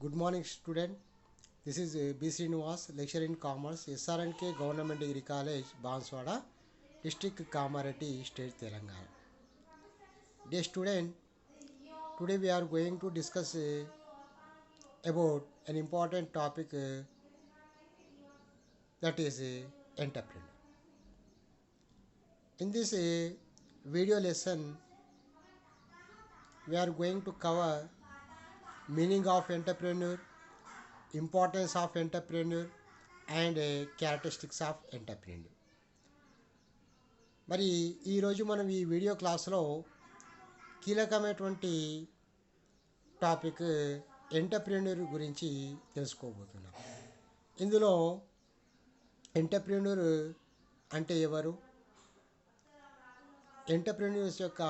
Good morning, student. This is B. Srinivas, lecturer in Commerce, SRNK Government Degree College, Banswada, District Kamaretti, State, Telangana. Dear student, today we are going to discuss about an important topic that is entrepreneur. In this video lesson, we are going to cover meaning of entrepreneur, importance of entrepreneur, and characteristics of entrepreneur. మరి ఈరోజు మనం ఈ video క్లాస్లో కీలకమైనటువంటి topic entrepreneur గురించి తెలుసుకోబోతున్నాం. ఇందులో entrepreneur అంటే ఎవరు, ఎంటర్ప్రెన్యూర్స్ యొక్క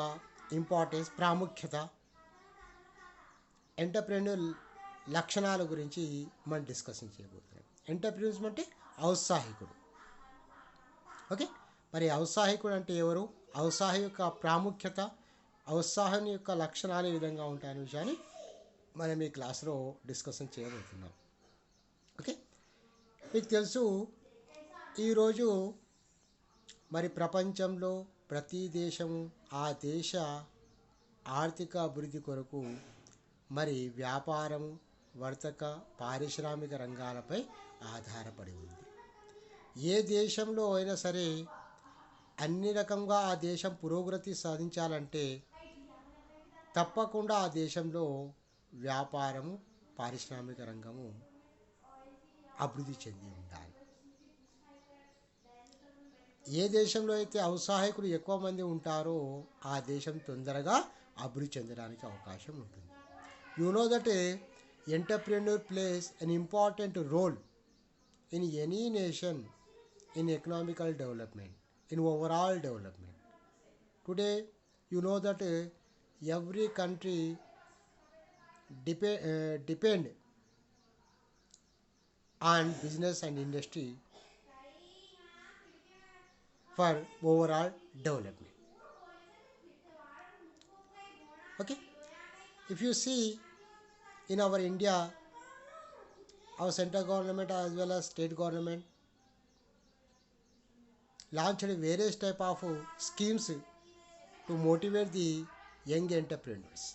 ఇంపార్టెన్స్, ప్రాముఖ్యత, ఎంటర్ప్రెన్యూర్ లక్షణాల గురించి మనం డిస్కషన్ చేయబోతున్నాం. ఎంటర్ప్రెన్యూర్స్ అంటే ఔత్సాహికుడు. ఓకే, మరి ఔత్సాహికుడు అంటే ఎవరు, ఔత్సాహం యొక్క ప్రాముఖ్యత, ఔత్సాహం యొక్క లక్షణాలు ఏ విధంగా ఉంటాయనే విషయాన్ని మనం ఈ క్లాస్లో డిస్కషన్ చేయబోతున్నాం. ఓకే, మీకు తెలుసు ఈరోజు మరి ప్రపంచంలో ప్రతి దేశము ఆ దేశ ఆర్థిక అభివృద్ధి కొరకు మరి వ్యాపారము, వర్తక, పారిశ్రామిక రంగాలపై ఆధారపడి ఉంది. ఏ దేశంలో అయినా సరే అన్ని రకంగా ఆ దేశం పురోగతి సాధించాలంటే తప్పకుండా ఆ దేశంలో వ్యాపారము, పారిశ్రామిక రంగము అభివృద్ధి చెంది ఉండాలి. ఏ దేశంలో అయితే ఔత్సాహికులు ఎక్కువ మంది ఉంటారో ఆ దేశం తొందరగా అభివృద్ధి చెందడానికి అవకాశం ఉంటుంది. You know that entrepreneur place an important role in any nation in economical development, in overall development. Today you know that every country depend on business and industry for overall development. Okay, if you see in our India, our central government as well as state government launched various type of schemes to motivate the young entrepreneurs.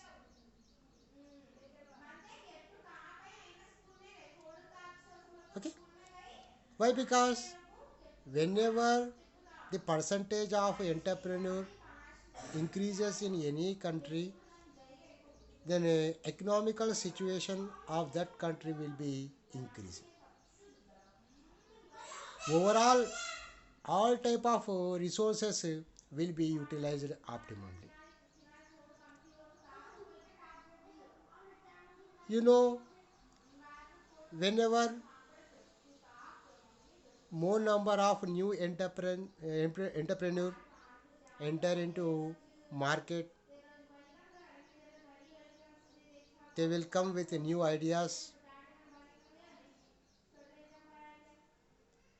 Okay, why? Because whenever the percentage of entrepreneur increases in any country, then economical situation of that country will be increasing. Overall, all type of resources will be utilized optimally. You know, whenever more number of new entrepreneur enter into market, they will come with new ideas,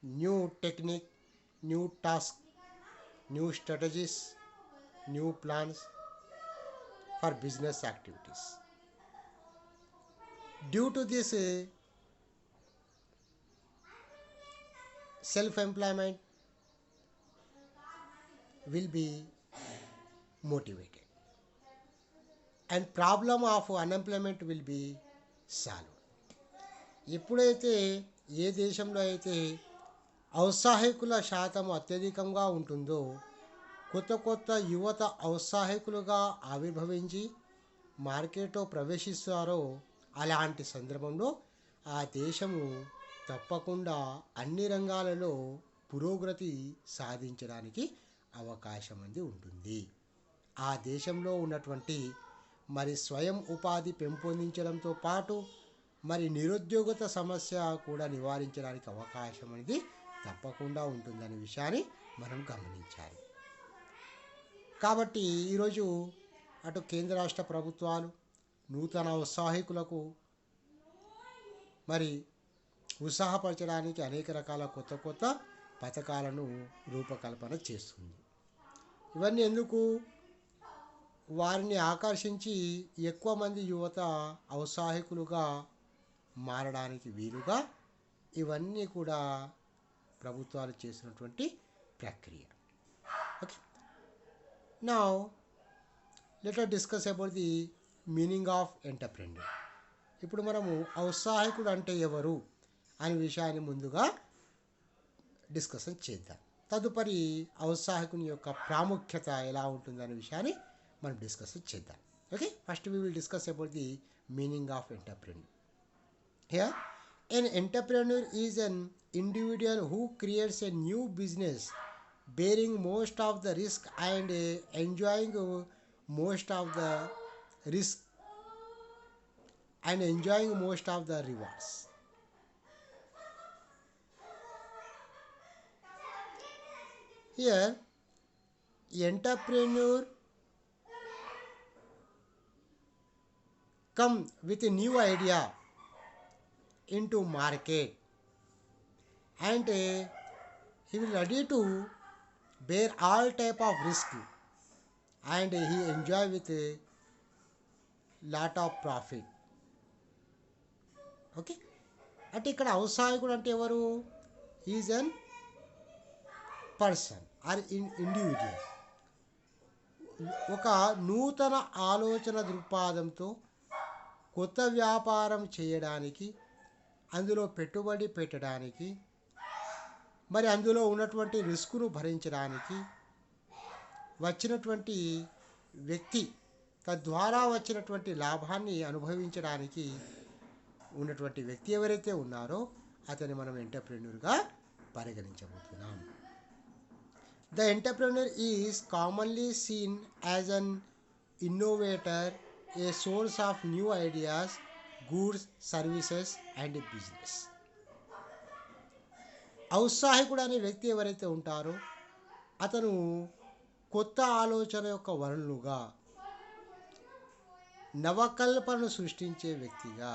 new technique, new task, new strategies, new plans for business activities. Due to this self-employment will be motivated and problem of unemployment will be solved. ఎప్పుడైతే ఏ దేశంలో అయితే ఔత్సాహికుల శాతం అత్యధికంగా ఉంటుందో, కొత్త కొత్త యువత ఔత్సాహికులుగా ఆవిర్భవించి మార్కెట్లో ప్రవేశిస్తారో, అలాంటి సందర్భంలో ఆ దేశము తప్పకుండా అన్ని రంగాలలో పురోగతి సాధించడానికి అవకాశం అనేది ఉంటుంది. ఆ దేశంలో ఉన్నటువంటి మరి స్వయం ఉపాధి పెంపొందించడంతో పాటు మరి నిరుద్యోగత సమస్య కూడా నివారించడానికి అవకాశం అనేది తప్పకుండా ఉంటుందనే విషయాన్ని మనం గమనించాలి. కాబట్టి ఈరోజు అటు కేంద్ర రాష్ట్ర ప్రభుత్వాలు నూతన ఉత్సాహికులకు మరి ఉత్సాహపరచడానికి అనేక రకాల కొత్త కొత్త పథకాలను రూపకల్పన చేస్తుంది. ఇవన్నీ ఎందుకు? వారిని ఆకర్షించి ఎక్కువ మంది యువత ఔత్సాహికులుగా మారడానికి వీలుగా ఇవన్నీ కూడా ప్రభుత్వాలు చేసినటువంటి ప్రక్రియ. Okay, now let us discuss about the meaning of entrepreneur. ఇప్పుడు మనము ఔత్సాహికుడు అంటే ఎవరు అనే విషయాన్ని ముందుగా డిస్కషన్ చేద్దాం. తదుపరి ఔత్సాహికుని యొక్క ప్రాముఖ్యత ఎలా ఉంటుందనే విషయాన్ని మనం డిస్కషన్ చేద్దాం. Okay, first we will discuss about the meaning of entrepreneur. Here, an entrepreneur is an individual who creates a new business bearing most of the risk and enjoying most of the risk and enjoying most of the rewards. Here, entrepreneur come with a new idea into market and he will ready to bear all type of risk and he enjoy with a lot of profit. Okay, అంటే ఇక్కడ ఔత్సాహికుడు అంటే ఎవరు? Is an person are individual, ఒక నూతన ఆలోచన దృక్పథంతో కొత్త వ్యాపారం చేయడానికి, అందులో పెట్టుబడి పెట్టడానికి, మరి అందులో ఉన్నటువంటి రిస్కును భరించడానికి వచ్చినటువంటి వ్యక్తి, తద్వారా వచ్చినటువంటి లాభాన్ని అనుభవించడానికి ఉన్నటువంటి వ్యక్తి ఎవరైతే ఉన్నారో అతన్ని మనం ఎంటర్‌ప్రెన్యూర్‌గా పరిగణించబోతున్నాం. The entrepreneur is commonly seen as an innovator, a source of new ideas, goods, services and business. ఔత్సాహికుడు అనే వ్యక్తి ఎవరైతే ఉంటారో అతను కొత్త ఆలోచన యొక్క వనరులుగా, నవకల్పనను సృష్టించే వ్యక్తిగా,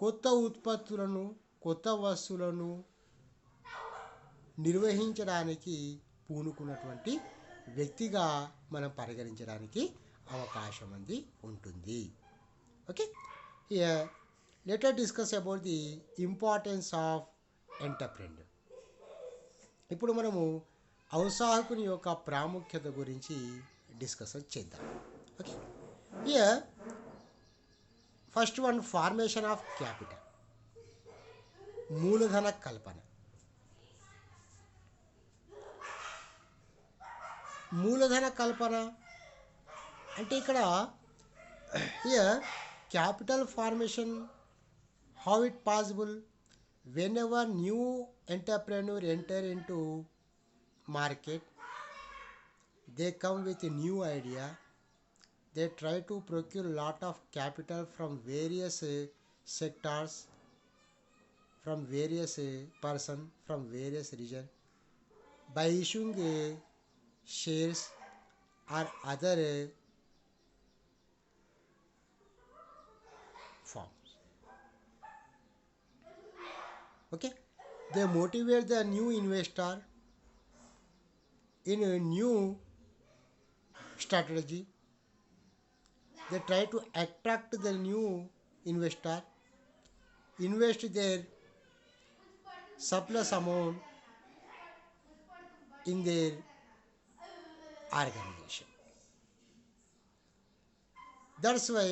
కొత్త ఉత్పత్తులను, కొత్త వస్తువులను నిర్వహించడానికి పూనుకున్నటువంటి వ్యక్తిగా మనం పరిగణించడానికి అవకాశం ఉంటుంది. Okay, here let us discuss about the importance of entrepreneur. ఇప్పుడు మనము ఔత్సాహికుని యొక్క ప్రాముఖ్యత గురించి డిస్కషన్ చేద్దాం. Okay, here first one, formation of capital, మూలధన కల్పన. మూలధన కల్పన అంటే ఇక్కడ here capital formation, how it possible whenever new entrepreneur enter into market, they come with a new idea, they try to procure lot of capital from various sectors, from various person, from various region, by issuing shares or other forms. Okay, they motivate the new investor in a new strategy. They try to attract the new investor, invest their surplus amount in their organization. That's why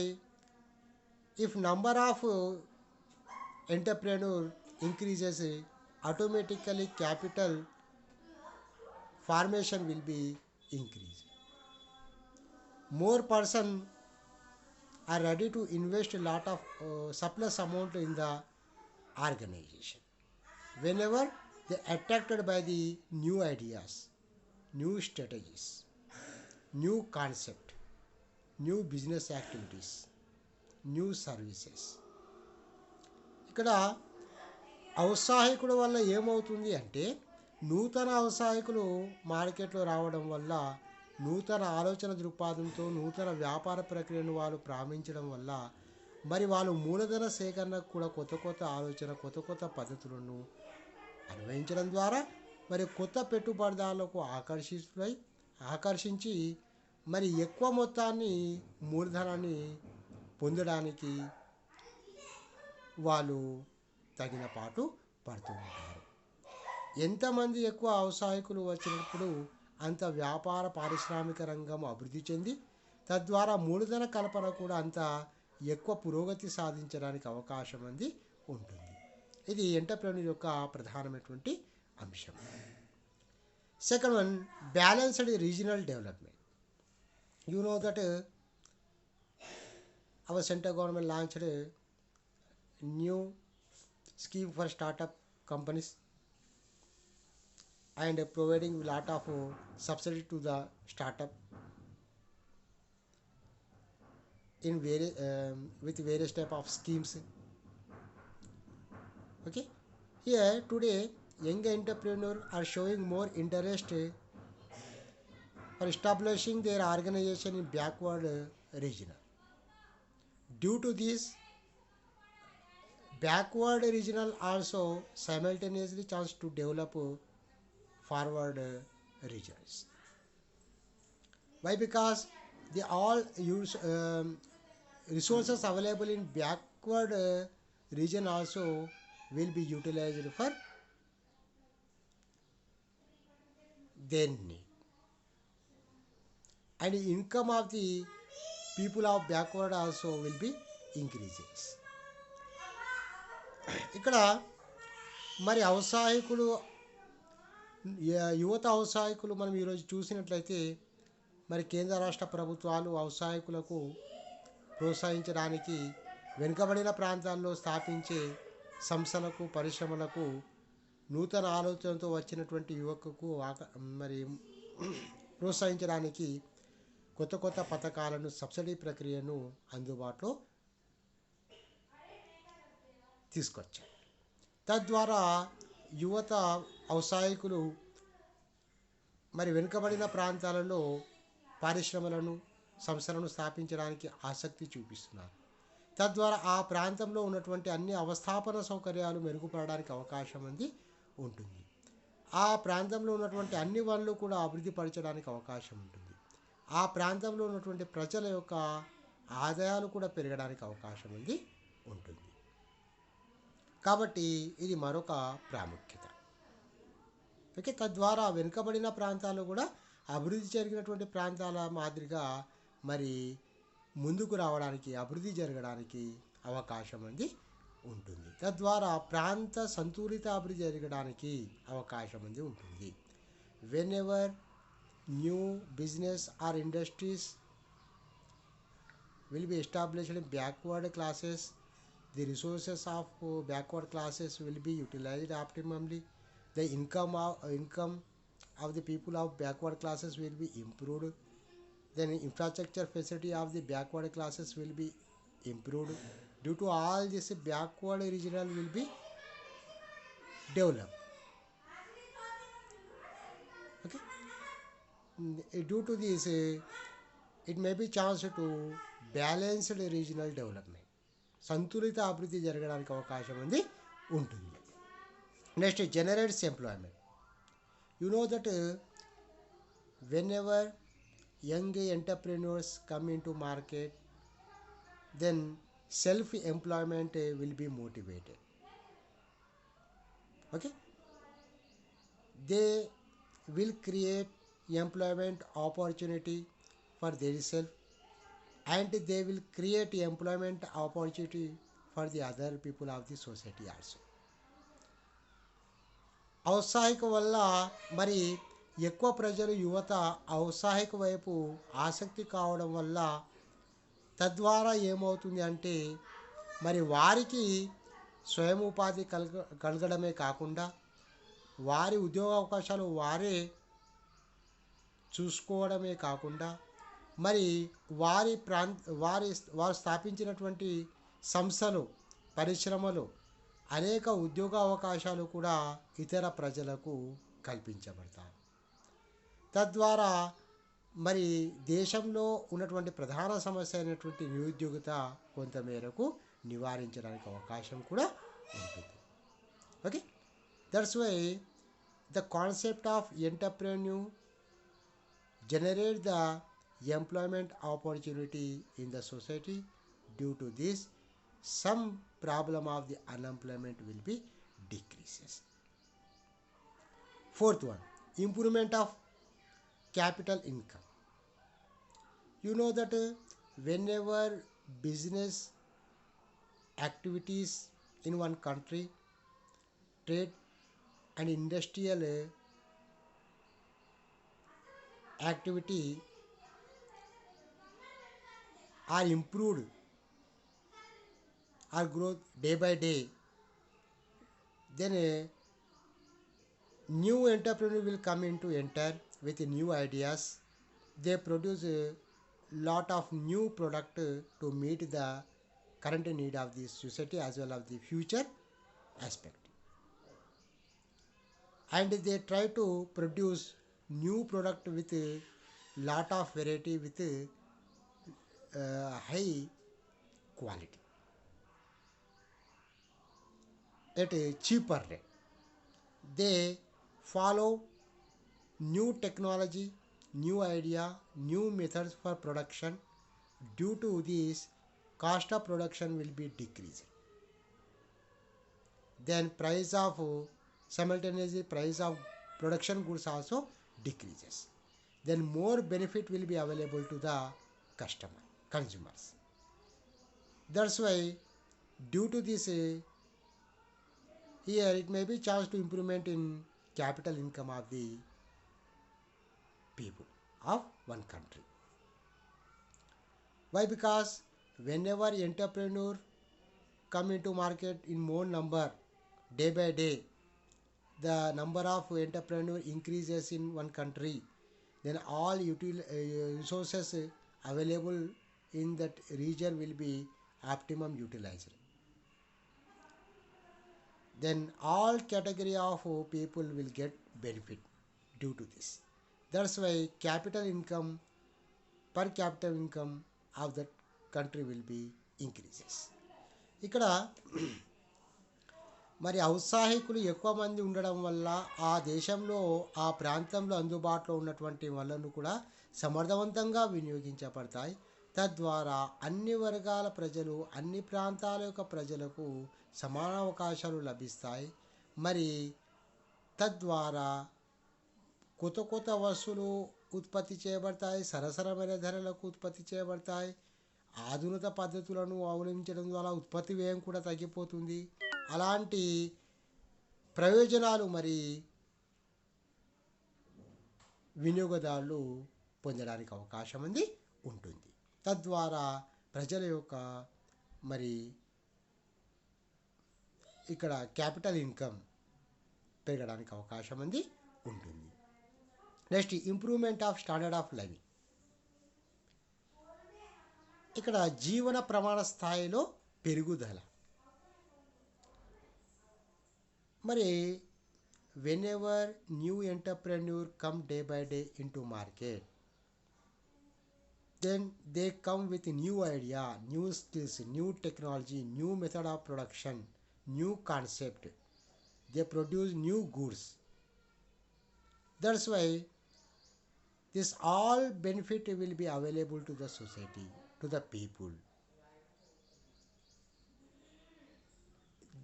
if number of entrepreneur increases, automatically capital formation will be increased. More person are ready to invest a lot of surplus amount in the organization whenever they attracted by the new ideas, new strategies, new concept, new business activities, new services. ఇక్కడ ఔత్సాహికుడు వల్ల ఏమవుతుంది అంటే, నూతన ఔత్సాహికులు మార్కెట్లో రావడం వల్ల, నూతన ఆలోచన దృక్పథంతో నూతన వ్యాపార ప్రక్రియను వాళ్ళు ప్రారంభించడం వల్ల, మరి వాళ్ళు మూలధన సేకరణకు కూడా కొత్త కొత్త ఆలోచన, కొత్త కొత్త పద్ధతులను అన్వయించడం ద్వారా మరి కొత్త పెట్టుబడిదారులకు ఆకర్షించి మరి ఎక్కువ మొత్తాన్ని మూలధనాన్ని పొందడానికి వాళ్ళు తగిన పాటు పడుతూ ఉంటారు. ఎంతమంది ఎక్కువ ఔత్సాహికులు వచ్చినప్పుడు అంత వ్యాపార పారిశ్రామిక రంగం అభివృద్ధి చెంది తద్వారా మూలధన కల్పన కూడా అంత ఎక్కువ పురోగతి సాధించడానికి అవకాశం అనేది ఉంటుంది. ఇది ఎంటర్‌ప్రెన్యూర్ యొక్క ప్రధానమైనటువంటి అంశం. Second one, balanced regional development. You know that our central government launched a new scheme for startup companies and providing a lot of subsidy to the startup in various with various type of schemes. Okay, here today young entrepreneurs are showing more interest for establishing their organization in backward region. Due to this, backward regional also simultaneously chance to develop forward regions. Why? Because they all use resources available in backward region also will be utilized for their need, and the income of the people of backward also will be increases. ఇక్కడ మరి ఔత్సాహికులు, యువత ఔత్సాహికులు మనం ఈరోజు చూసినట్లయితే మరి కేంద్ర రాష్ట్ర ప్రభుత్వాలు ఔత్సాహికులకు ప్రోత్సహించడానికి వెనుకబడిన ప్రాంతాల్లో స్థాపించే సంస్థలకు, పరిశ్రమలకు నూతన ఆలోచనతో వచ్చినటువంటి యువకులకు మరి ప్రోత్సహించడానికి కొత్త కొత్త పథకాలను, సబ్సిడీ ప్రక్రియను అందుబాటులో తీసుకొచ్చారు. తద్వారా యువత ఔత్సాహికులు మరి వెనుకబడిన ప్రాంతాలలో పరిశ్రమలను, సంస్థలను స్థాపించడానికి ఆసక్తి చూపిస్తున్నారు. తద్వారా ఆ ప్రాంతంలో ఉన్నటువంటి అన్ని అవస్థాపన సౌకర్యాలు మెరుగుపడడానికి అవకాశం అనేది ఉంటుంది. ఆ ప్రాంతంలో ఉన్నటువంటి అన్ని వనరులు కూడా అభివృద్ధి పరచడానికి అవకాశం ఉంటుంది. ఆ ప్రాంతంలో ఉన్నటువంటి ప్రజల యొక్క ఆదాయాలు కూడా పెరగడానికి అవకాశం అనేది ఉంటుంది. కాబట్టి ఇది మరొక ప్రాముఖ్యత. ఓకే, తద్వారా వెనుకబడిన ప్రాంతాలు కూడా అభివృద్ధి జరిగినటువంటి ప్రాంతాల మాదిరిగా మరి ముందుకు రావడానికి, అభివృద్ధి జరగడానికి అవకాశం అనేది ఉంటుంది. తద్వారా ప్రాంత సంతులిత అభివృద్ధి జరగడానికి అవకాశం అనేది ఉంటుంది. When ever new business or industries will be established in backward classes, the resources of backward classes will be utilized optimally. The income of the people of backward classes will be improved. Then infrastructure facility of the backward classes will be improved. Due to all this, backward regional will be developed. Okay, due to this, it may be chance to balanced regional development, సంతులిత అభివృద్ధి జరగడానికి అవకాశం ఉంది ఉంటుంది. Next, generates employment. You know that whenever young entrepreneurs come into market, then self employment will be motivated. Okay, they will create employment opportunity for themselves, and they will create employment opportunity for the other people of the society also. ఔత్సాహిక వల్ల మరి ఎక్కువ ప్రజలు, యువత ఔత్సాహిక వైపు ఆసక్తి కావడం వల్ల తద్వారా ఏమవుతుంది అంటే మరి వారికి స్వయం ఉపాధి కలగడమే కాకుండా వారి ఉద్యోగ అవకాశాలు వారే చూసుకోవడమే కాకుండా మరి వారు స్థాపించినటువంటి సంస్థలు, పరిశ్రమలు అనేక ఉద్యోగ అవకాశాలు కూడా ఇతర ప్రజలకు కల్పించబడతాయి. తద్వారా మరి దేశంలో ఉన్నటువంటి ప్రధాన సమస్య అయినటువంటి నిరుద్యోగిత కొంతమేరకు నివారించడానికి అవకాశం కూడా ఉంటుంది. Okay, that's why the concept of entrepreneur generate the employment opportunity in the society Due to this, some problem of the unemployment will be decreases. Fourth one, improvement of capital income. You know that whenever business activities in one country, trade and industrial activity are improved or growth day by day, then a new entrepreneur will come into enter with new ideas. They produce a lot of new product to meet the current need of the society as well as the future aspect, and they try to produce new product with a lot of variety with a high quality at a cheaper rate. They follow new technology, new idea, new methods for production. Due to this, cost of production will be decreased. Then price of simultaneously price of production goods also decreases. Then more benefit will be available to the customer, consumers. That's why due to this here it may be chance to improvement in capital income of the people of one country. Why? Because whenever entrepreneur come into market in more number day by day, the number of entrepreneur increases in one country, then all resources available in that region will be optimum utilized. Then all category of people will get benefit due to this. That's why capital income, per capita income of that country will be increases. ఇక్కడ మరి ఔత్సాహికులు ఎక్కువ మంది ఉండడం వల్ల ఆ దేశంలో ఆ ప్రాంతంలో అందుబాటులో ఉన్నటువంటి వనరులు కూడా సమర్థవంతంగా వినియోగించబడతాయి. తద్వారా అన్ని వర్గాల ప్రజలు, అన్ని ప్రాంతాల యొక్క ప్రజలకు సమాన అవకాశాలు లభిస్తాయి. మరి తద్వారా కొత్త కొత్త వస్తువులు ఉత్పత్తి చేయబడతాయి, సరసరమైన ధరలకు ఉత్పత్తి చేయబడతాయి. ఆధునిక పద్ధతులను అవలంబించడం ద్వారా ఉత్పత్తి వ్యయం కూడా తగ్గిపోతుంది. అలాంటి ప్రయోజనాలు మరి వినియోగదారులు పొందడానికి అవకాశం ఉంటుంది. తద్వారా ప్రజల యొక్క మరి ఇక్కడ క్యాపిటల్ ఇన్కమ్ పెరగడానికి అవకాశం ఉంటుంది. Next, improvement of standard of living. ఇక్కడ జీవన ప్రమాణ స్థాయిలో పెరుగుదల. మరి whenever new entrepreneur come day by day into market, then they come with new idea, new skills, new technology, new method of production, new concept. They produce new goods. That's why this all benefit will be available to the society, to the people.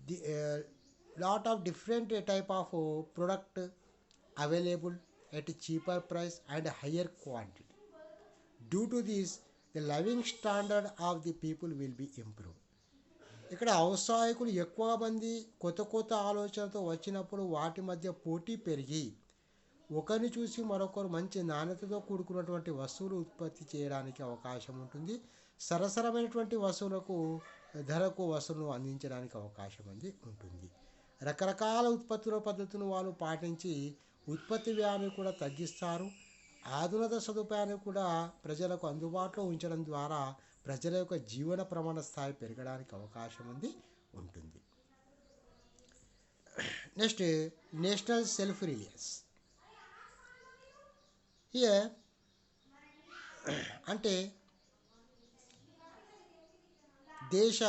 The lot of different type of product available at a cheaper price and higher quantity. Due to this, the living standard of the people will be improved. ఇక్కడ ఔత్సాహికులు ఎక్కువ మంది కొత్త కొత్త ఆలోచనతో వచ్చినప్పుడు వాటి మధ్య పోటీ పెరిగి ఒకరిని చూసి మరొకరు మంచి నాణ్యతతో కూడుకున్నటువంటి వస్తువులు ఉత్పత్తి చేయడానికి అవకాశం ఉంటుంది. సరసరమైనటువంటి వస్తువులకు ధరకు వస్తువులను అందించడానికి అవకాశం ఉంటుంది. రకరకాల ఉత్పత్తుల పద్ధతులను వాళ్ళు పాటించి ఉత్పత్తి వ్యయాన్ని కూడా తగ్గిస్తారు. ఆధునిక సదుపాయాన్ని కూడా ప్రజలకు అందుబాటులో ఉంచడం ద్వారా ప్రజల యొక్క జీవన ప్రమాణ స్థాయి పెరగడానికి అవకాశం ఉంటుంది. Next, national self Reliance. Here అంటే దేశ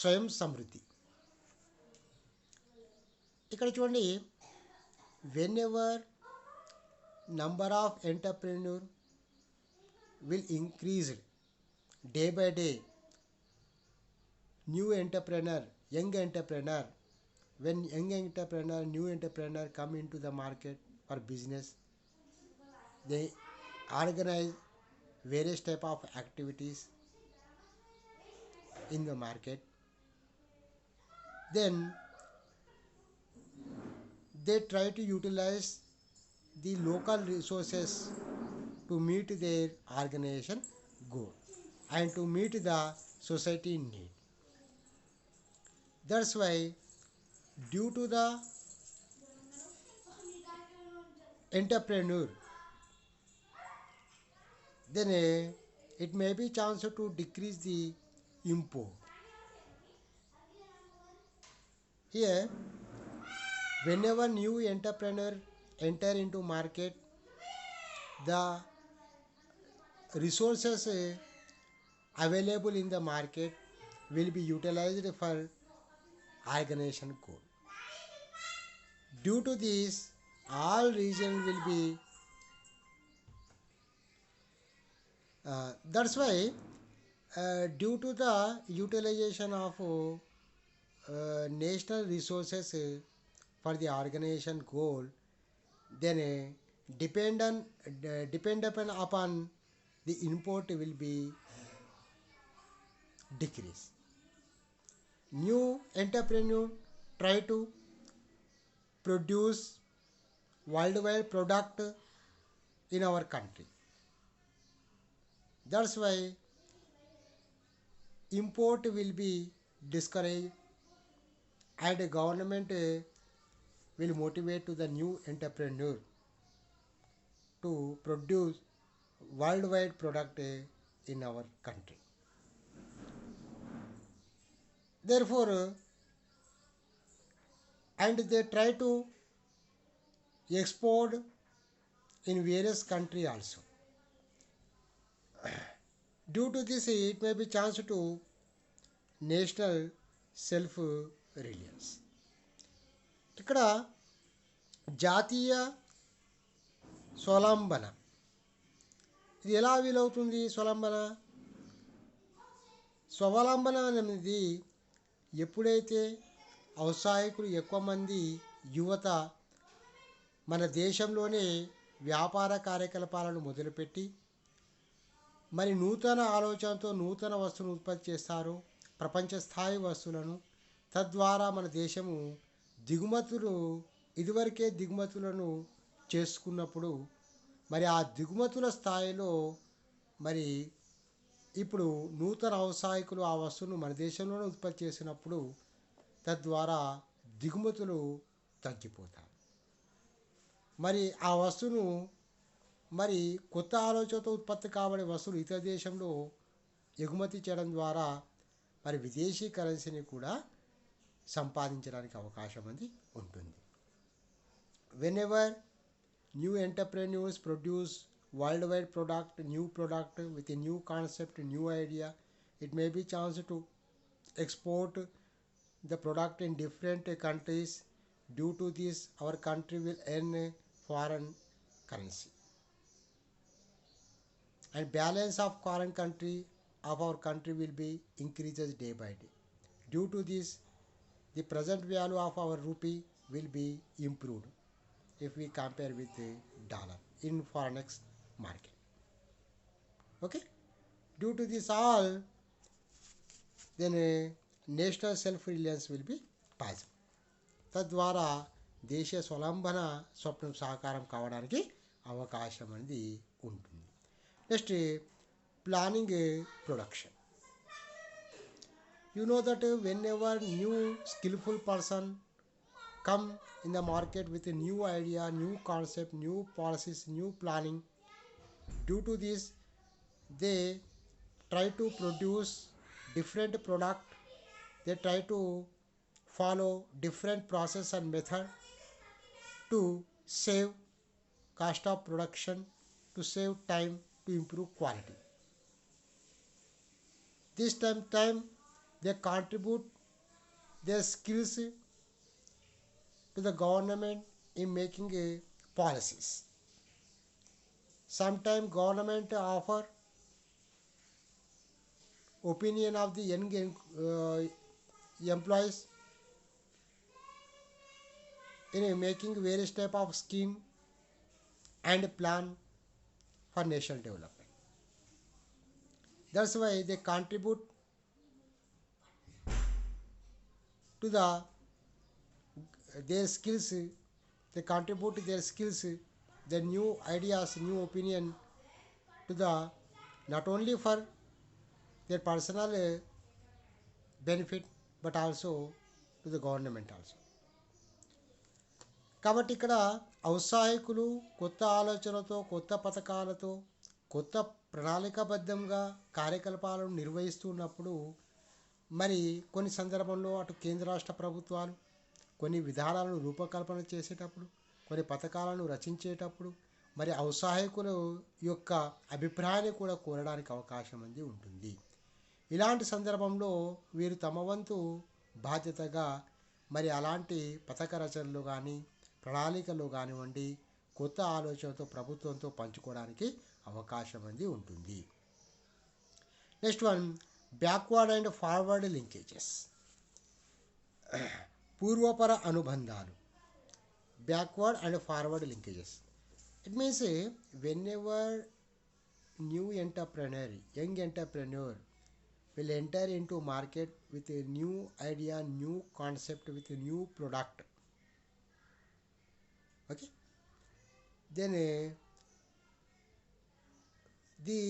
స్వయం సమృద్ధి. ఇక్కడ చూడండి, whenever number of entrepreneur will increase day by day, new entrepreneur, young entrepreneur, when young entrepreneur, new entrepreneur come into the market for business, they organize various type of activities in the market. Then they try to utilize the local resources to meet their organization goal and to meet the society need. That's why, due to the entrepreneur, then it may be chance to decrease the import. Here, whenever new entrepreneur enter into market, the resources available in the market will be utilized for organization goal. Due to this, all region will be. That's why, due to the utilization of national resources for the organization goal, then depend upon the import will be decrease. New entrepreneur try to produce worldwide product in our country. That's why import will be discouraged and the government will motivate to the new entrepreneur to produce worldwide product in our country. Therefore, and they try to export in various country also. Due to this, it may be chance to national self reliance. ఇక్కడ జాతీయ స్వలంబన ఇది ఎలా వీలవుతుంది? స్వావలంబన అనేది ఎప్పుడైతే ఔత్సాహికులు ఎక్కువ మంది యువత మన దేశంలోనే వ్యాపార కార్యకలాపాలను మొదలుపెట్టి మరి నూతన ఆలోచనతో నూతన వస్తువులను ఉత్పత్తి చేస్తారు, ప్రపంచ స్థాయి వస్తువులను. తద్వారా మన దేశము దిగుమతులు ఇదివరకే దిగుమతులను చేసుకున్నప్పుడు మరి ఆ దిగుమతుల స్థాయిలో మరి ఇప్పుడు నూతన ఔత్సాహికులు ఆ వస్తువును మన దేశంలోనే ఉత్పత్తి చేసినప్పుడు తద్వారా దిగుమతులు తగ్గిపోతాయి. మరి ఆ వస్తువును మరి కొత్త ఆలోచనతో ఉత్పత్తి కాబడే వస్తువులు ఇతర దేశంలో ఎగుమతి చేయడం ద్వారా మరి విదేశీ కరెన్సీని కూడా సంపాదించడానికి అవకాశం అనేది ఉంటుంది. Whenever new entrepreneurs produce world wide new product with a new concept, new idea, it may be chance to export the product in different countries. Due to this, our country will earn a foreign currency and balance of foreign country of our country will be increases day by day. Due to this, the present value of our rupee will be improved if we compare with the dollar in foreign market. Okay, due to this all, then national self Reliance will be possible. తద్వారా దేశీయ స్వలంబన స్వప్నం సాకారం కావడానికి అవకాశం అనేది ఉంటుంది. Next, planning production. You know that when ever new skilful person come in the market with a new idea, new concept, new policies, new planning. Due to this, they try to produce different product. They try to follow different process and method to save cost of production, to save time, to improve quality. This time they contribute their skills to the government in making policies. Sometimes government offer opinion of the young employees in making various type of scheme and plan for national development. That's why they contribute to their skills. They contribute their skills, their new ideas, new opinion to not only for their personal benefit but also to the government also. కాబట్టి ఇక్కడ ఔత్సాహికులు కొత్త ఆలోచనలతో, కొత్త పథకాలతో, కొత్త ప్రణాళికాబద్ధంగా కార్యకలాపాలను నిర్వహిస్తున్నప్పుడు మరి కొన్ని సందర్భంలో అటు కేంద్ర రాష్ట్ర ప్రభుత్వాలు కొన్ని విధానాలను రూపకల్పన చేసేటప్పుడు, కొన్ని పథకాలను రచించేటప్పుడు మరి ఔత్సాహికుల యొక్క అభిప్రాయాన్ని కూడా కోరడానికి అవకాశం అనేది ఉంటుంది. ఇలాంటి సందర్భంలో వీరు తమ వంతు బాధ్యతగా మరి అలాంటి పథక రచనలు కానీ ప్రణాళికలు కానివ్వండి కొత్త ఆలోచనతో ప్రభుత్వంతో పంచుకోవడానికి అవకాశం అనేది ఉంటుంది. Next one, backward and forward linkages. పూర్వపర అనుబంధాలు, backward and forward linkages. It means whenever new entrepreneur, young entrepreneur will enter into market with a new idea, new concept, with a new product. Okay, then the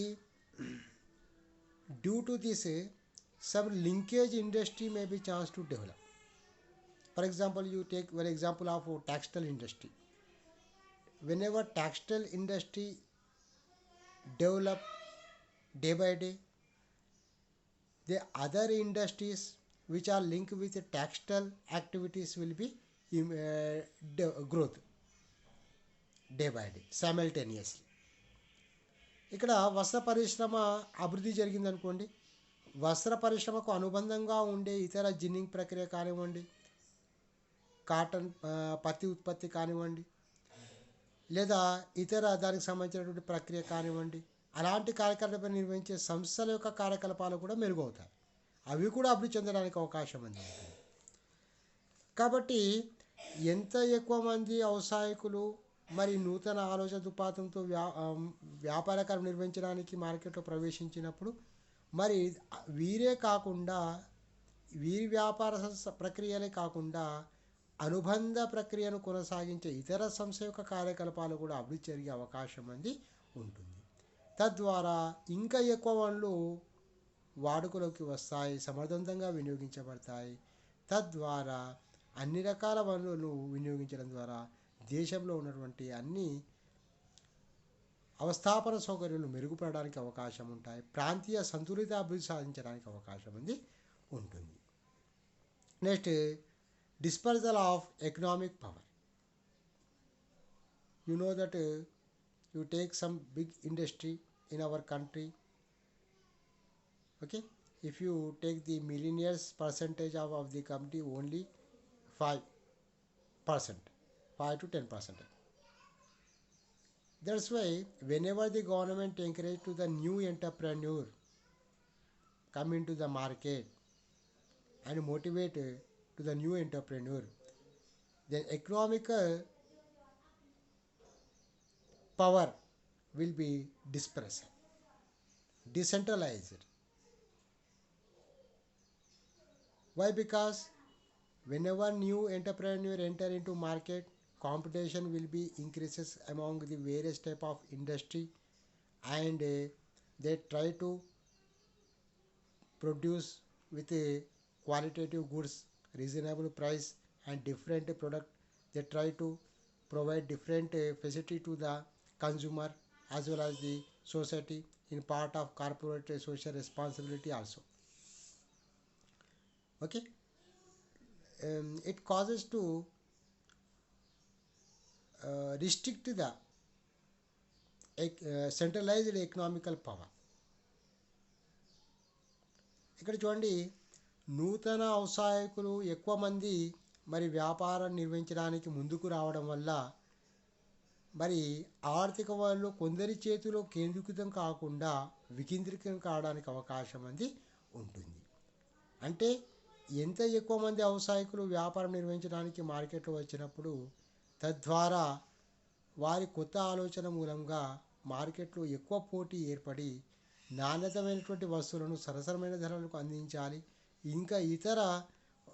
due to this some linkage industry may be chance to develop. For example, you take one example of textile industry. Whenever textile industry develop day by day, the other industries which are linked with the textile activities will be growth day by day simultaneously. ఇక్కడ వస్త్ర పరిశ్రమ అభివృద్ధి జరిగిందనుకోండి, వస్త్ర పరిశ్రమకు అనుబంధంగా ఉండే ఇతర ginning ప్రక్రియ కానివ్వండి, కాటన్ పత్తి ఉత్పత్తి కానివ్వండి, లేదా ఇతర దానికి సంబంధించినటువంటి ప్రక్రియ కానివ్వండి, అలాంటి కార్యకలాపాలు నిర్వహించే సంస్థల యొక్క కార్యకలాపాలు కూడా మెరుగవుతాయి. అవి కూడా అభివృద్ధి చెందడానికి అవకాశం ఉంది. కాబట్టి ఎంత ఎక్కువ మంది ఔత్సాహికులు మరి నూతన ఆలోచన దుపాతంతో వ్యాపారకారం నిర్వహించడానికి మార్కెట్లో ప్రవేశించినప్పుడు మరి వీరే కాకుండా వీరి వ్యాపార ప్రక్రియలే కాకుండా అనుబంధ ప్రక్రియను కొనసాగించే ఇతర సంస్థ యొక్క కార్యకలాపాలు కూడా అభివృద్ధి జరిగే అవకాశం అనేది ఉంటుంది. తద్వారా ఇంకా ఎక్కువ వనరులు వాడుకలోకి వస్తాయి, సమర్థవంతంగా వినియోగించబడతాయి. తద్వారా అన్ని రకాల వనరులను వినియోగించడం ద్వారా దేశంలో ఉన్నటువంటి అన్ని అవస్థాపన సౌకర్యాలు మెరుగుపడడానికి అవకాశం ఉంటాయి. ప్రాంతీయ సంతులిత అభివృద్ధి సాధించడానికి అవకాశం ఉంటుంది. Next, dispersal of economic power. You know that you take some big industry in our country. Okay, if you take the millionaires percentage of the company only 5%, 5 to 10%. That's why whenever the government encourage to the new entrepreneur come into the market and motivate to the new entrepreneur, then economical power will be dispersed, decentralized. Why? Because whenever new entrepreneur enter into market, competition will be increases among the various type of industry, and they try to produce with a qualitative goods, reasonable price and different product. They try to provide different facility to the consumer as well as the society in part of corporate social responsibility also. Okay, it causes to restrict the centralized economical power. ఇక్కడ చూడండి, నూతన ఔత్సాహికులు ఎక్కువ మంది మరి వ్యాపారం నిర్వహించడానికి ముందుకు రావడం వల్ల మరి ఆర్థిక వనరులు కొందరి చేతిలో కేంద్రీకృతం కాకుండా వికేంద్రీకృతం కావడానికి అవకాశం అనేది ఉంటుంది. అంటే ఎంత ఎక్కువ మంది ఔత్సాహికులు వ్యాపారం నిర్వహించడానికి మార్కెట్లో వచ్చినప్పుడు తద్వారా వారి కొత్త ఆలోచన మూలంగా మార్కెట్లో ఎక్కువ పోటీ ఏర్పడి నాణ్యతమైనటువంటి వస్తువులను సరసమైన ధరలకు అందించాలి, ఇంకా ఇతర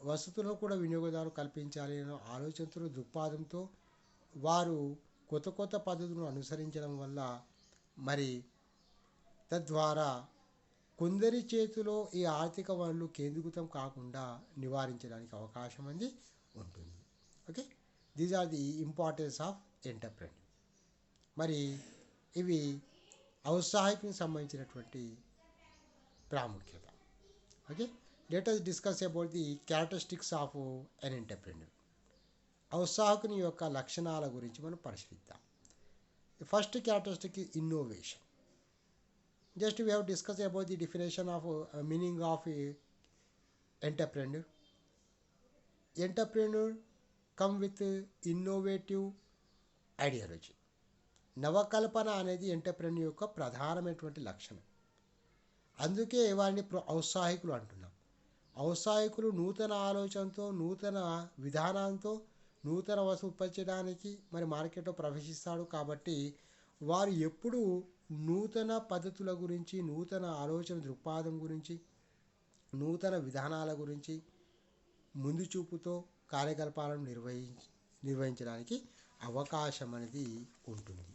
వసతులను కూడా వినియోగదారు కల్పించాలి అనే ఆలోచనతో దృక్పథంతో వారు కొత్త కొత్త పద్ధతులను అనుసరించడం వల్ల మరి తద్వారా కొందరి చేతిలో ఈ ఆర్థిక వనరులు కేంద్రీకృతం కాకుండా నివారించడానికి అవకాశం అనేది ఉంటుంది. Okay, these are the importance of entrepreneur. మరి ఇవి ఔత్సాహికునికి సంబంధించినటువంటి ప్రాముఖ్యత. Okay, let us discuss about the characteristics of an entrepreneur. ఔత్సాహికుని యొక్క లక్షణాల గురించి మనం పరిశీలిద్దాం. First characteristic innovation. Just we have discussed about the definition of meaning of entrepreneur. Entrepreneur come with innovative ideology. నవకల్పన అనేది ఎంటర్ప్రెన్యూర్ యొక్క ప్రధానమైనటువంటి లక్షణం. అందుకే వారిని ఔత్సాహికులు అంటున్నాం. ఔత్సాహికులు నూతన ఆలోచనతో, నూతన విధానంతో నూతన వస్తువు ఉత్పత్తి చేయడానికి మరి మార్కెట్లో ప్రవేశిస్తాడు. కాబట్టి వారు ఎప్పుడూ నూతన పద్ధతుల గురించి, నూతన ఆలోచన దృక్పథం గురించి, నూతన విధానాల గురించి ముందు చూపుతో కార్యకలాపాలను నిర్వహించడానికి అవకాశం అనేది ఉంటుంది.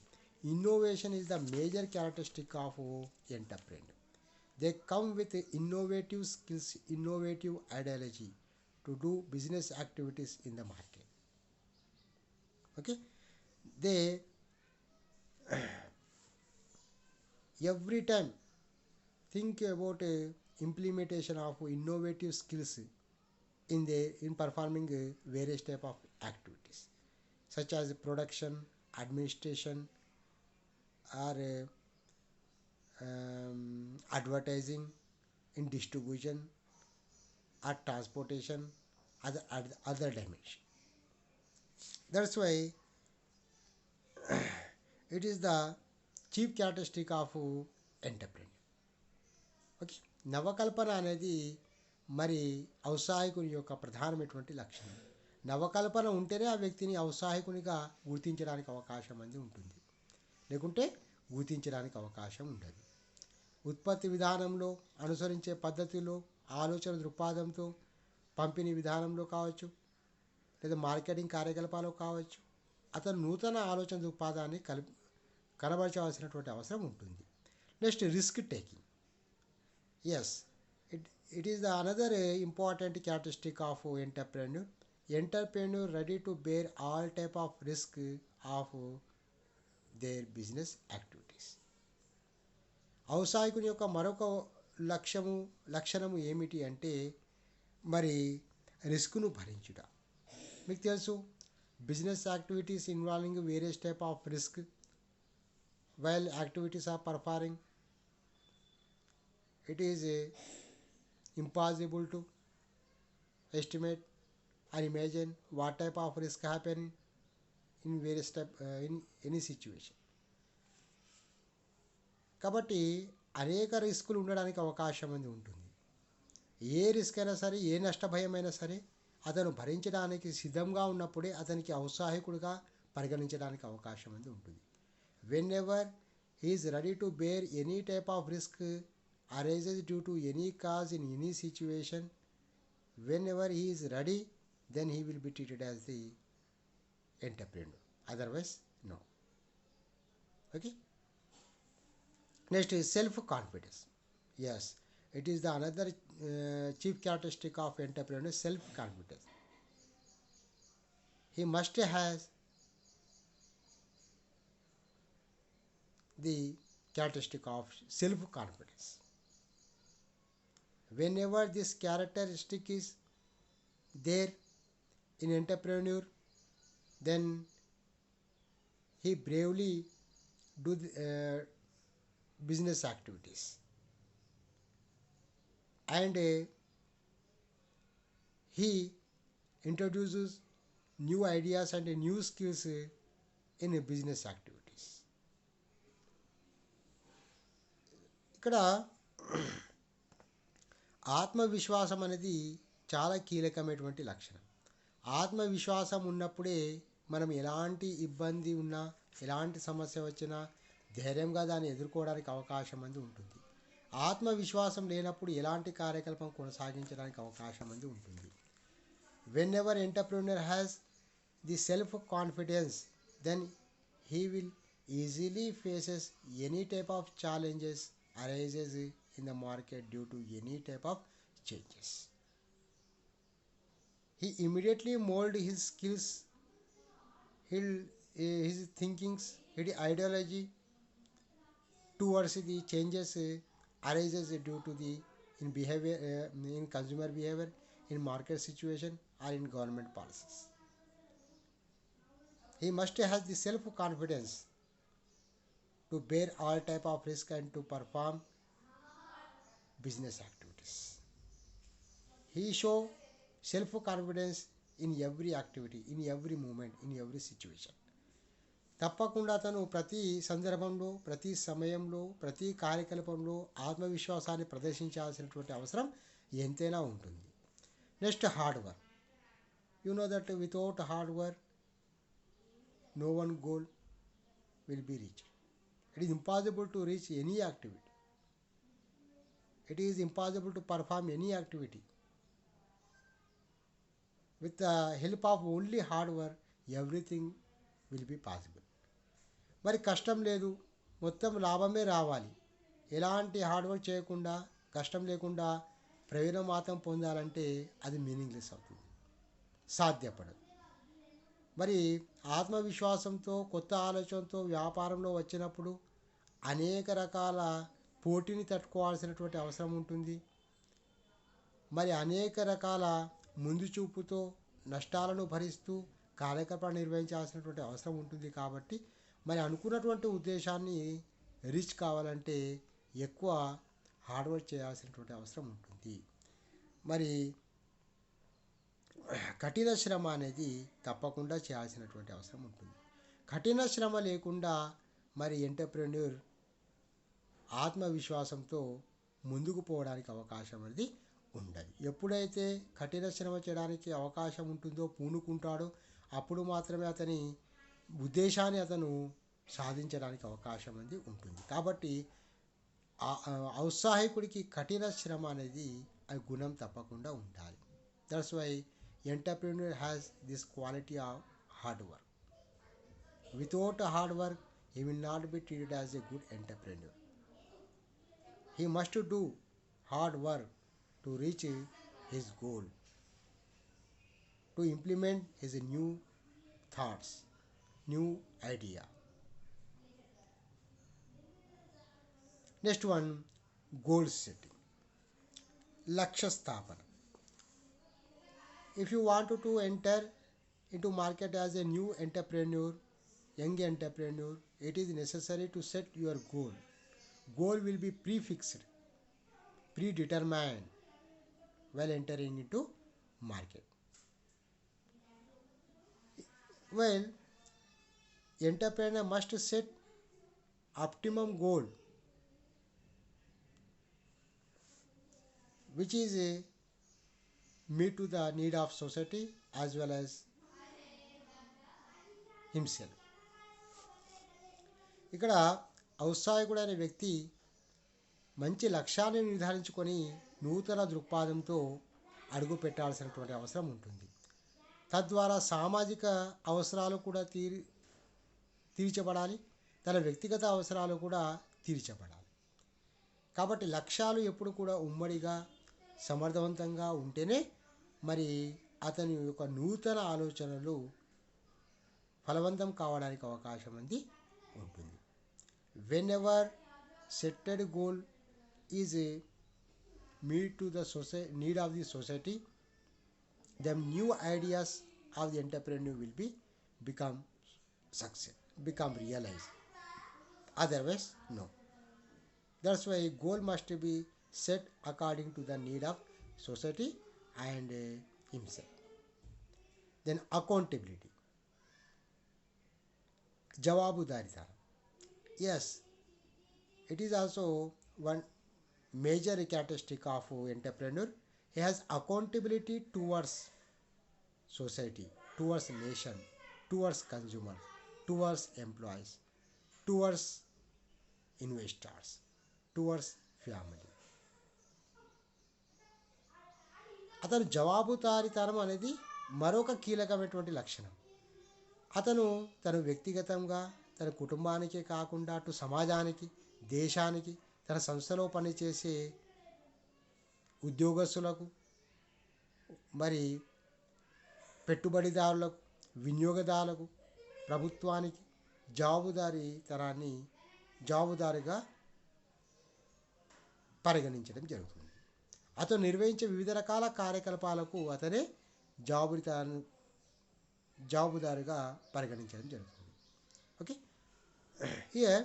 Innovation is the major characteristic of entrepreneur. They come with innovative skills, innovative ideology to do business activities in the market. Okay, they every time think about implementation of innovative skills in performing various type of activities such as production, administration, or advertising, in distribution, or transportation, other dimension. That's why it is the chief characteristic of entrepreneur. Okay, నవకల్పన అనేది మరి ఔత్సాహికుని యొక్క ప్రధానమైనటువంటి లక్షణం. నవకల్పన ఉంటేనే ఆ వ్యక్తిని ఔత్సాహికునిగా గుర్తించడానికి అవకాశం అనేది ఉంటుంది, లేకుంటే గుర్తించడానికి అవకాశం ఉండదు. ఉత్పత్తి విధానంలో, అనుసరించే పద్ధతిలో, ఆలోచన దృక్పథంతో, పంపిణీ విధానంలో కావచ్చు, లేదా మార్కెటింగ్ కార్యకలాపాలు కావచ్చు, అతను నూతన ఆలోచన దృక్పథాన్ని కనబరచవలసినటువంటి అవసరం ఉంటుంది. Next, risk taking. Yes, it is the another important characteristic of entrepreneur. Entrepreneur ready to bear all type of risk of their business activities. ఔత్సాహికుని యొక్క మరొక లక్షణము ఏమిటి అంటే మరి రిస్క్ను భరించుట. మీకు తెలుసు, business activities involving various type of risk while activities are performing, it is impossible to estimate or imagine what type of risk happen in various type in any situation. కాబట్టి అనేక రిస్కులు ఉండడానికి అవకాశం అనేది ఉంటుంది. ఏ రిస్క్ అయినా సరే, ఏ నష్టభయమైనా సరే అతను భరించడానికి సిద్ధంగా ఉన్నప్పుడే అతనికి ఔత్సాహికుడిగా పరిగణించడానికి అవకాశం అనేది ఉంటుంది. Whenever he is ready to bear any type of risk arises due to any cause in any situation, whenever he is ready, then he will be treated as the entrepreneur. Otherwise, no. Okay. Next is self-confidence. Yes, it is the another chief characteristic of entrepreneur, self-confidence. He must have the characteristic of self-confidence. Whenever this characteristic is there in entrepreneur, then he bravely do business activities, and he introduces new ideas and new skills in business activities. ఇక్కడ ఆత్మవిశ్వాసం అనేది చాలా కీలకమైనటువంటి లక్షణం. ఆత్మవిశ్వాసం ఉన్నప్పుడే మనం ఎలాంటి ఇబ్బంది ఉన్నా, ఎలాంటి సమస్య వచ్చినా ధైర్యంగా దాన్ని ఎదుర్కోవడానికి అవకాశం అనేది ఉంటుంది. ఆత్మవిశ్వాసం లేనప్పుడు ఎలాంటి కార్యకలాపం కొనసాగించడానికి అవకాశం అనేది ఉంటుంది. Whenever entrepreneur has the self confidence, then he will easily faces any type of challenges arises in the market due to any type of changes. He immediately mold his skills, his thinkings, his ideology towards the changes arises due to the in behavior, in consumer behavior, in market situation, or in government policies. He must have the self confidence to bear all type of risk and to perform business activities. He show self confidence in every activity, in every moment, in every situation. తప్పకుండా అతను ప్రతి సందర్భంలో, ప్రతి సమయంలో, ప్రతి కార్యకలాపంలో ఆత్మవిశ్వాసాన్ని ప్రదర్శించాల్సినటువంటి అవసరం ఎంతైనా ఉంటుంది. Next hard work. You know that without hard work no one goal will be reached. It is impossible to reach any activity. It is impossible to perform any activity. With the help of only hard work, everything will be possible. మరి కష్టం లేదు, మొత్తం లాభమే రావాలి, ఎలాంటి hard work చేయకుండా, కష్టం లేకుండా ప్రయోజనం మాత్రం పొందాలంటే అది మీనింగ్లెస్ అవుతుంది, సాధ్యపడదు. మరి ఆత్మవిశ్వాసంతో, కొత్త ఆలోచనతో వ్యాపారంలో వచ్చినప్పుడు అనేక రకాల పోటీని తట్టుకోవాల్సినటువంటి అవసరం ఉంటుంది. మరి అనేక రకాల ముందు చూపుతో నష్టాలను భరిస్తూ కార్యకలాపాలు నిర్వహించాల్సినటువంటి అవసరం ఉంటుంది. కాబట్టి మరి అనుకున్నటువంటి ఉద్దేశాన్ని రీచ్ కావాలంటే ఎక్కువ హార్డ్ వర్క్ చేయాల్సినటువంటి అవసరం ఉంటుంది. మరి కఠిన శ్రమ అనేది తప్పకుండా చేయాల్సినటువంటి అవసరం ఉంటుంది. కఠిన శ్రమ లేకుండా మరి ఎంటర్ప్రెన్యూర్ ఆత్మవిశ్వాసంతో ముందుకు పోవడానికి అవకాశం అనేది ఉండదు. ఎప్పుడైతే కఠిన శ్రమ చేయడానికి అవకాశం ఉంటుందో, పూనుకుంటాడో, అప్పుడు మాత్రమే అతని ఉద్దేశాన్ని అతను సాధించడానికి అవకాశం అనేది ఉంటుంది. కాబట్టి ఔత్సాహికుడికి కఠిన శ్రమ అనేది ఆ గుణం తప్పకుండా ఉండాలి. That's why entrepreneur has this quality of hard work. Without hard work, he will not be treated as a good entrepreneur. He must do hard work to reach his goal, to implement his new thoughts, new idea. Next one, goal setting. Lakshya Sthapana. If you want to enter into market as a new entrepreneur, young entrepreneur, it is necessary to set your goal. Goal will be prefixed, predetermined while entering into market. Well, entrepreneur must set optimum goal, which is a meet to the need of society as well as himself. ఇక్కడ ఔత్సాహికుడు అనే వ్యక్తి మంచి లక్ష్యాన్ని నిర్ధారించుకొని నూతన దృక్పథంతో అడుగు పెట్టాల్సినటువంటి అవసరం ఉంటుంది. తద్వారా సామాజిక అవసరాలు కూడా తీర్చబడాలి, తన వ్యక్తిగత అవసరాలు కూడా తీర్చబడాలి. కాబట్టి లక్ష్యాలు ఎప్పుడు కూడా ఉమ్మడిగా సమర్థవంతంగా ఉంటేనే మరి అతని యొక్క నూతన ఆలోచనలు ఫలవంతం కావడానికి అవకాశం అనేది ఉంటుంది. Whenever setted goal is meet to the need of the society, the new ideas of the entrepreneur will be become realized. Otherwise, no. That's why goal must be set according to the need of society and himself. Then accountability. Jawabudaritan. Yes, it is also one major characteristic of entrepreneur. He has accountability towards society, towards nation, towards consumer, towards employees, towards investors, towards family. అతను జవాబుదారీతనం అనేది మరొక కీలకమైనటువంటి లక్షణం. అతను తన వ్యక్తిగతంగా తన కుటుంబానికే కాకుండా అటు సమాజానికి, దేశానికి, తన సంస్థలో పనిచేసే ఉద్యోగస్తులకు, మరి పెట్టుబడిదారులకు, వినియోగదారులకు, ప్రభుత్వానికి జవాబుదారీగా పరిగణించడం జరుగుతుంది. అతను నిర్వహించే వివిధ రకాల కార్యకలాపాలకు అతనే జవాబుదారుగా పరిగణించడం జరుగుతుంది. Okay, here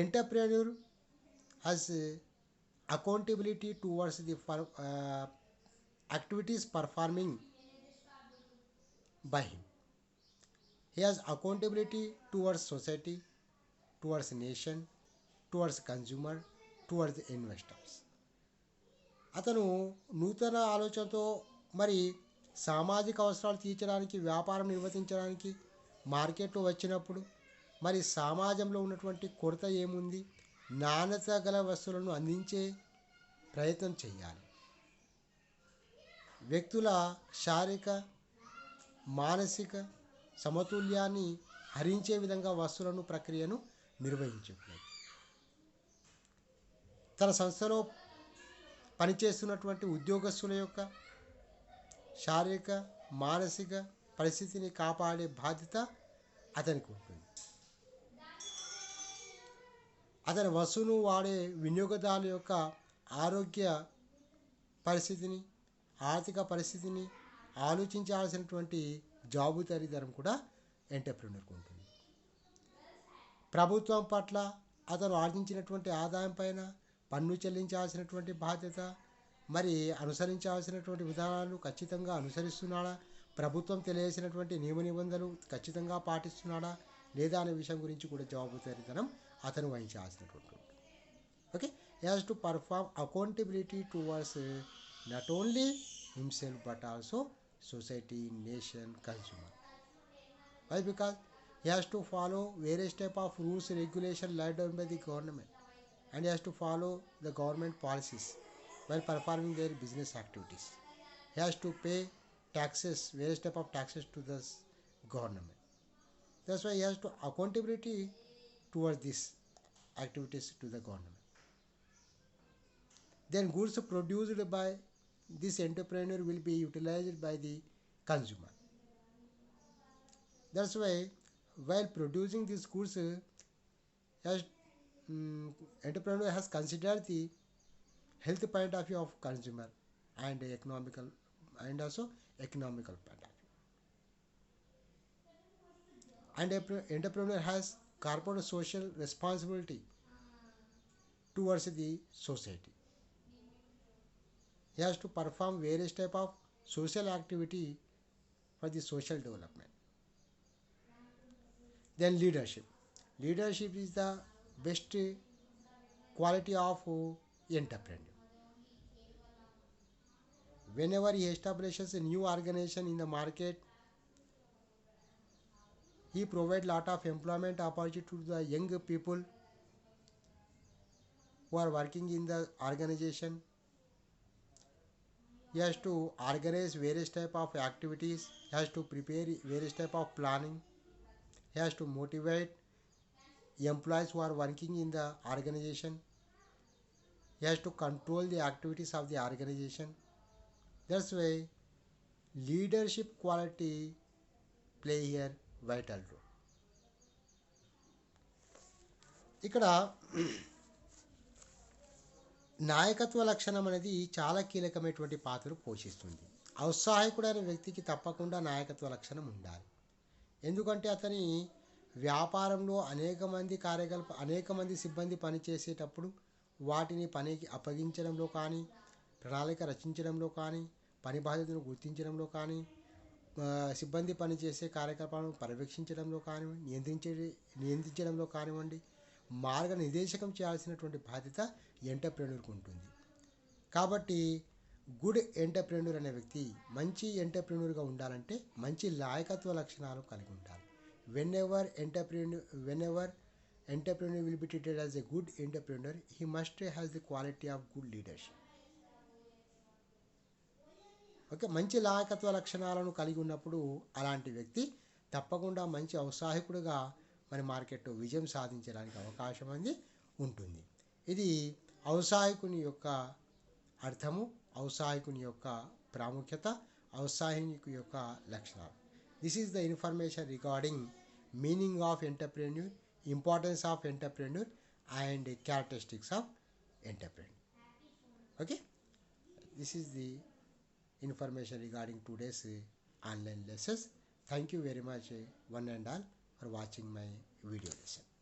entrepreneur has accountability towards the activities performing by him. He has accountability towards society, towards nation, towards consumer, towards the investors. అతను నూతన ఆలోచనతో మరి సామాజిక అవసరాలు తీర్చడానికి, వ్యాపారం నిర్వహించడానికి మార్కెట్లో వచ్చినప్పుడు మరి సమాజంలో ఉన్నటువంటి కొరత ఏముంది, నాణ్యత గల వస్తువులను అందించే ప్రయత్నం చేయాలి. వ్యక్తుల శారీరక మానసిక సమతుల్యాన్ని హరించే విధంగా వస్తువులను ప్రక్రియను నిర్వహించకూడదు. తన సంస్థలో పనిచేస్తున్నటువంటి ఉద్యోగస్తుల యొక్క శారీరక మానసిక పరిస్థితిని కాపాడే బాధ్యత అతనికి ఉంటుంది. అతని వస్తువును వాడే వినియోగదారుల యొక్క ఆరోగ్య పరిస్థితిని, ఆర్థిక పరిస్థితిని ఆలోచించాల్సినటువంటి జవాబుదారీతనం కూడా ఎంటర్ప్రెన్యూర్కి ఉంటుంది. ప్రభుత్వం పట్ల అతను ఆర్జించినటువంటి ఆదాయం పైన పన్ను చెల్లించాల్సినటువంటి బాధ్యత, మరి అనుసరించాల్సినటువంటి విధానాలు ఖచ్చితంగా అనుసరిస్తున్నాడా, ప్రభుత్వం తెలియజేసినటువంటి నియమ నిబంధనలు ఖచ్చితంగా పాటిస్తున్నాడా లేదా అనే విషయం గురించి కూడా జవాబుదారీతనం అతను వహించాల్సినటువంటి. Okay, he has to perform accountability towards not only himself but also society, nation, consumer. Why? Because he has to follow various type of rules, regulation laid down by the government, and he has to follow the government policies while performing their business activities. He has to pay taxes, various type of taxes to the government. That's why he has to accountability towards these activities to the government. Then goods produced by this entrepreneur will be utilized by the consumer. That's why while producing these goods, has, entrepreneur has considered the health point of view of consumer and economical and also economical point of view. And entrepreneur has corporate social responsibility towards the society. He has to perform various type of social activity for the social development. Then leadership. Leadership is the best quality of entrepreneur. Whenever he establishes a new organization in the market, he provides lot of employment opportunity to the young people who are working in the organization. He has to organize various type of activities. He has to prepare various type of planning. He has to motivate employees who are working in the organization. He has to control the activities of the organization. That's why leadership quality play here vital role. ఇక్కడ నాయకత్వ లక్షణం అనేది చాలా కీలకమైనటువంటి పాత్ర పోషిస్తుంది. ఔత్సాహికుడైన వ్యక్తికి తప్పకుండా నాయకత్వ లక్షణం ఉండాలి. ఎందుకంటే అతని వ్యాపారంలో అనేక మంది సిబ్బంది పనిచేసేటప్పుడు వాటిని పనికి అప్పగించడంలో కానీ, ప్రణాళిక రచించడంలో కానీ, పని బాధ్యతను గుర్తించడంలో కానీ, సిబ్బంది పనిచేసే కార్యకలాపాలను పర్యవేక్షించడంలో కానివ్వండి, నియంత్రించడంలో కానివ్వండి, మార్గనిర్దేశకం చేయాల్సినటువంటి బాధ్యత ఎంటర్ప్రెన్యూర్కి ఉంటుంది. కాబట్టి గుడ్ ఎంటర్ప్రెన్యూర్ అనే వ్యక్తి మంచి ఎంటర్ప్రెన్యూర్గా ఉండాలంటే మంచి లాయకత్వ లక్షణాలు కలిగి ఉండాలి. Whenever entrepreneur will be treated as a good entrepreneur, he must has the quality of good leadership. Okay, మంచి లాయకత్వ లక్షణాలను కలిగి ఉన్నప్పుడు అలాంటి వ్యక్తి తప్పకుండా మంచి ఔత్సాహికుడుగా మన మార్కెట్లో విజయం సాధించడానికి అవకాశం అనేది ఉంటుంది. ఇది ఔత్సాహికుని యొక్క అర్థము, ఔత్సాహికుని యొక్క ప్రాముఖ్యత, ఔత్సాహికుని యొక్క లక్షణాలు. This is the information regarding meaning of entrepreneur, importance of entrepreneur and characteristics of entrepreneur. Okay, this is the information regarding today's online lessons. Thank you very much one and all for watching my video lesson.